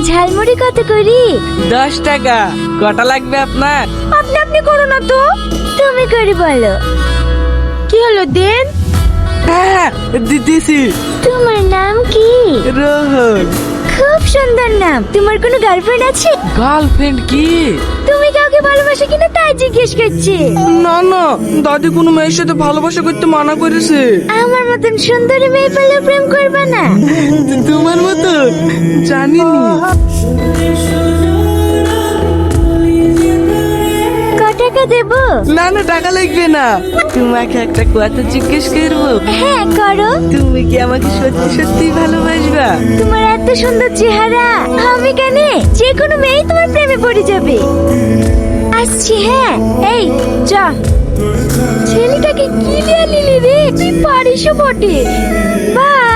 ঝালমুড়ি কত করি? 10 টাকা। কটা লাগবে আপনার? আপনি আপনি করো না তো, তুমি করি বলো। কি হলো দেন? হ্যাঁ দিতেছি। তোমার নাম কি? রোহন। খুব সুন্দর নাম। তোমার কোনো গার্লফ্রেন্ড আছে? গার্লফ্রেন্ড কি? তুমি কাউকে ভালোবাসো কিনা তাই জিজ্ঞেস করছি। না না, দাদি কোনো মেয়ের সাথে ভালোবাসা করতে মানা করেছে। আমার মতন সুন্দরী মেয়ে পেলে প্রেম করবে না? তোমার মতো জানিনি। ক টাকা দেবো? না না, টাকা লাগবে না। তোমাকে একটা কথা জিজ্ঞেস করবো? হ্যাঁ করো। তুমি কি আমাকে সত্যি সত্যি ভালোবাসবা? তোমার এত সুন্দর চেহারা, আমি কেন, যে কোনো মেয়ে তোমার প্রেমে পড়ে যাবে। আসছি হ্যাঁ। এই চ। ছেলেটাকে কি লিয়া নিলি রে, তুই পারিসও বটে। বাই।